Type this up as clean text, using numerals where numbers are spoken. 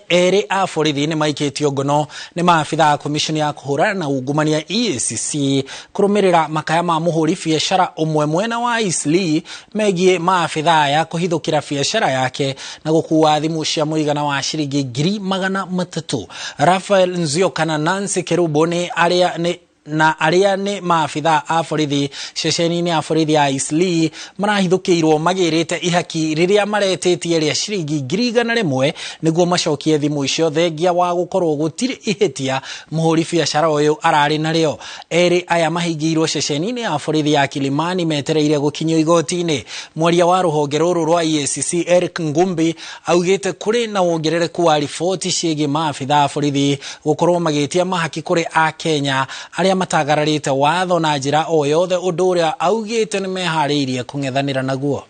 Eri a borithi nĩ maikĩtio ngono nĩ maabitha a komishoni ya kũhũrana na ungumania EACC kũrũmĩrĩra makaya ma mũhũri biacara ũmwe mwena wa Eastleigh megiĩ maabitha aya kũhithũkĩra biacara yake na gũkuua thimũ cia mũigana wa ciringi 300,000. Raphael Nzioka na Nancy Kerubo arĩa nĩ maabitha a borithi ceceni-inĩ ya borithi ya Eastleigh marahithũkĩirwo magĩrĩte ihaki rĩrĩa maretĩtie rĩa ciringi 100,000 nĩguo macokie thimũ icio thengia wa gũkorwo gũtirĩ ihĩtia mũhũri biacara ũyũ ararĩ narĩo. Erĩ aya mahingĩirwo ceceni-inĩ ya borithi ya Kilimani metereire gũkinyio igoti-inĩ. Mwaria wa rũhonge rũrũ rwa EACC Eric Ngumbi augĩte kũrĩ na wongerereku wa riboti ciĩgiĩ maabitha a borithi gũkorwo magĩtia mahaki kũrĩ a Kenya arĩa matagararĩte watho na njĩra o yothe, ũndũ ũrĩa augĩte nĩ meharĩirie kũng'ethanĩra naguo.